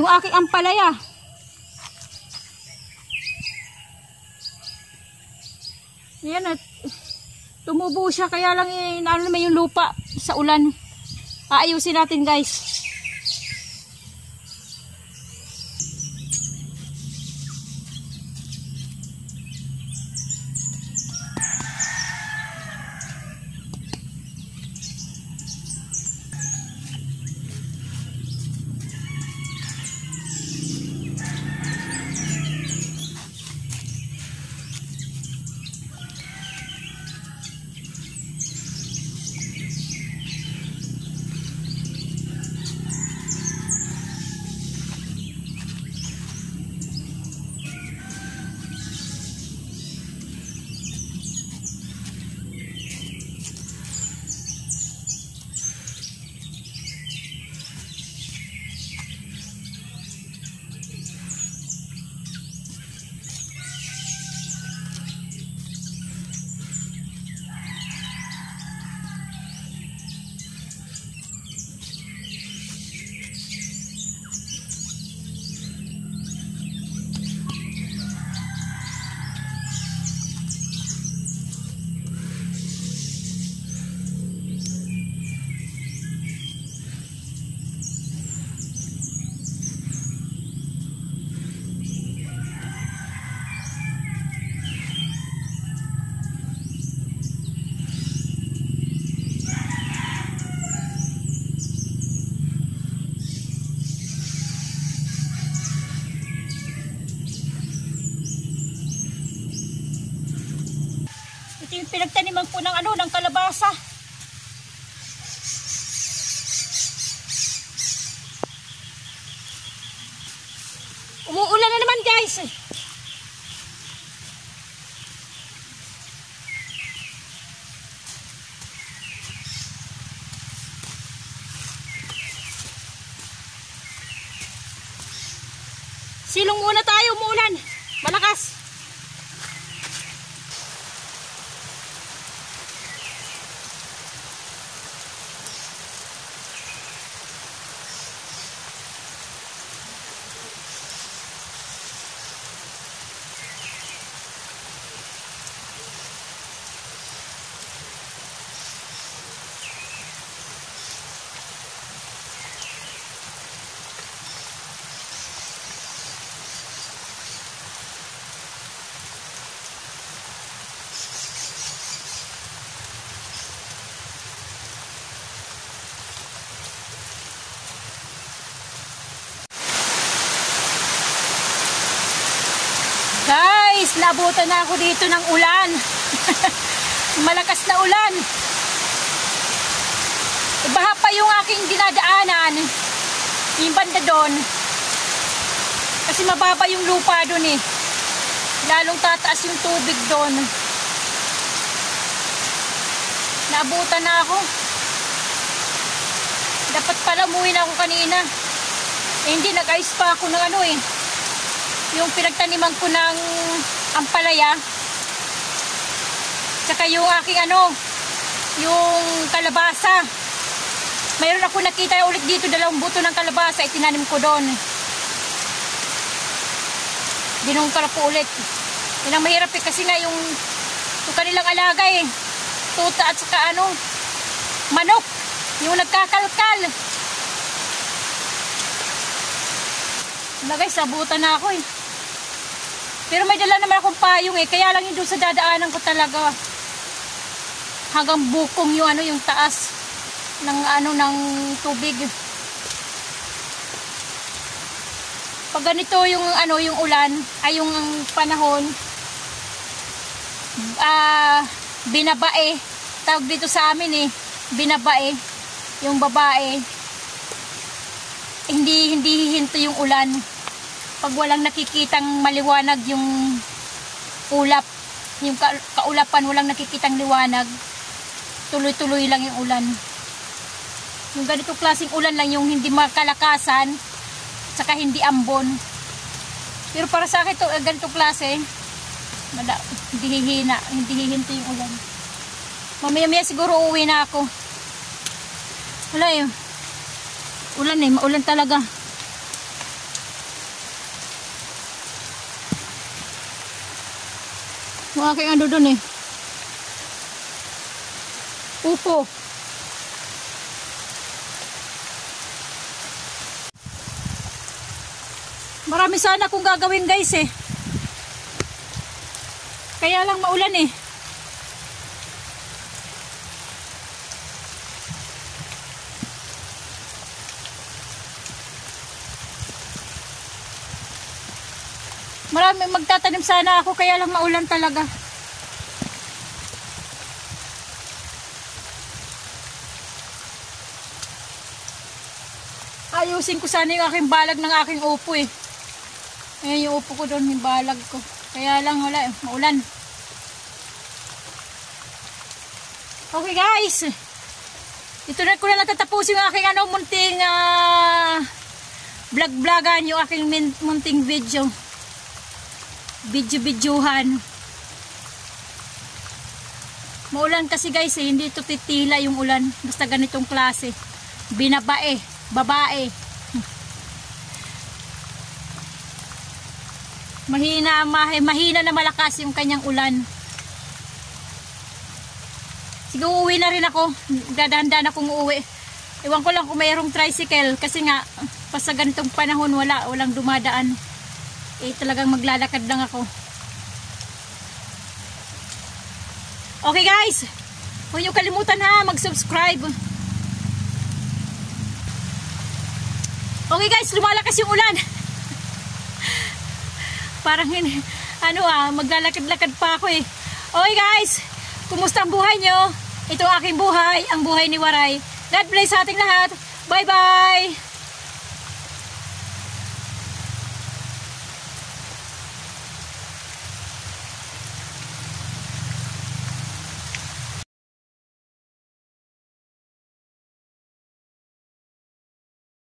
Yung aking ampalaya. Yan at tumubo siya, kaya lang ano naman yung lupa sa ulan. Aayusin natin, guys. Ito yung pinagtaniman po ng kalabasa. Umuulan na naman, guys. Silong muna tayo, umuulan. Malakas. Guys, nabutan na ako dito ng ulan. Malakas na ulan. Baha pa yung aking dinadaanan. Yung banda doon. Kasi mababa yung lupa doon eh. Lalong tataas yung tubig doon. Nabutan na ako. Dapat pala umuwi na ako kanina. Eh, hindi, nag-ice pa ako ng ano eh. Yung pinagtaniman ko ng ampalaya. Tsaka yung aking yung kalabasa. Mayroon ako nakita ulit dito, 2 buto ng kalabasa, itinanim ko doon. Dinungkal ko ulit. Yun ang mahirap eh, kasi nga yung kanilang alaga eh. Tuta at saka manok. Yung nagkakalkal. Guys, sabutan na ako eh. Pero may dala naman akong payong eh. Kaya lang yung doon sa dadaanan ko talaga. Hanggang bukong yung taas ng tubig. Pag ganito yung ulan, ay yung panahon, binabae. Tawag dito sa amin eh, binabae. Yung babae. Hindi hihinto yung ulan. Pag walang nakikitang maliwanag yung ulap, yung kaulapan, walang nakikitang liwanag, tuloy-tuloy lang yung ulan. Yung ganito klaseng ulan lang yung hindi makalakasan, saka hindi ambon. Pero para sa akin ito, ganito klase, hindi hihina, hindi hihinto yung ulan. Mamaya-maya siguro uuwi na ako. Wala yun. Ulan eh, maulan talaga. Yung aking ano dun eh. Upo. Marami sana akong gagawin guys eh. Kaya lang maulan eh. Marami magtatanim sana ako kaya lang maulan talaga. Ayusin ko sana yung aking balag ng aking upo eh. Ayan yung upo ko doon, yung balag ko. Kaya lang wala, maulan. Okay guys. Ito na ko na natatapos yung aking munting vlog-vlogan, yung aking munting video. Video-videohan. Maulan kasi guys eh, hindi ito titila yung ulan. Basta ganitong klase. Binabae, babae. Mahina na malakas yung kanyang ulan. Siguro uuwi na rin ako. Dadaan-daan akong uuwi. Iwan ko lang kung mayroong tricycle. Kasi nga, pas sa ganitong panahon, walang dumadaan. Eh, talagang maglalakad lang ako. Okay guys, huwag niyo kalimutan ha, mag-subscribe. Okay guys, lumalakas yung ulan. Parang maglalakad-lakad pa ako eh. Okay guys, kumusta ang buhay nyo? Ito ang aking buhay, ang buhay ni Waray. God bless sa ating lahat. Bye bye!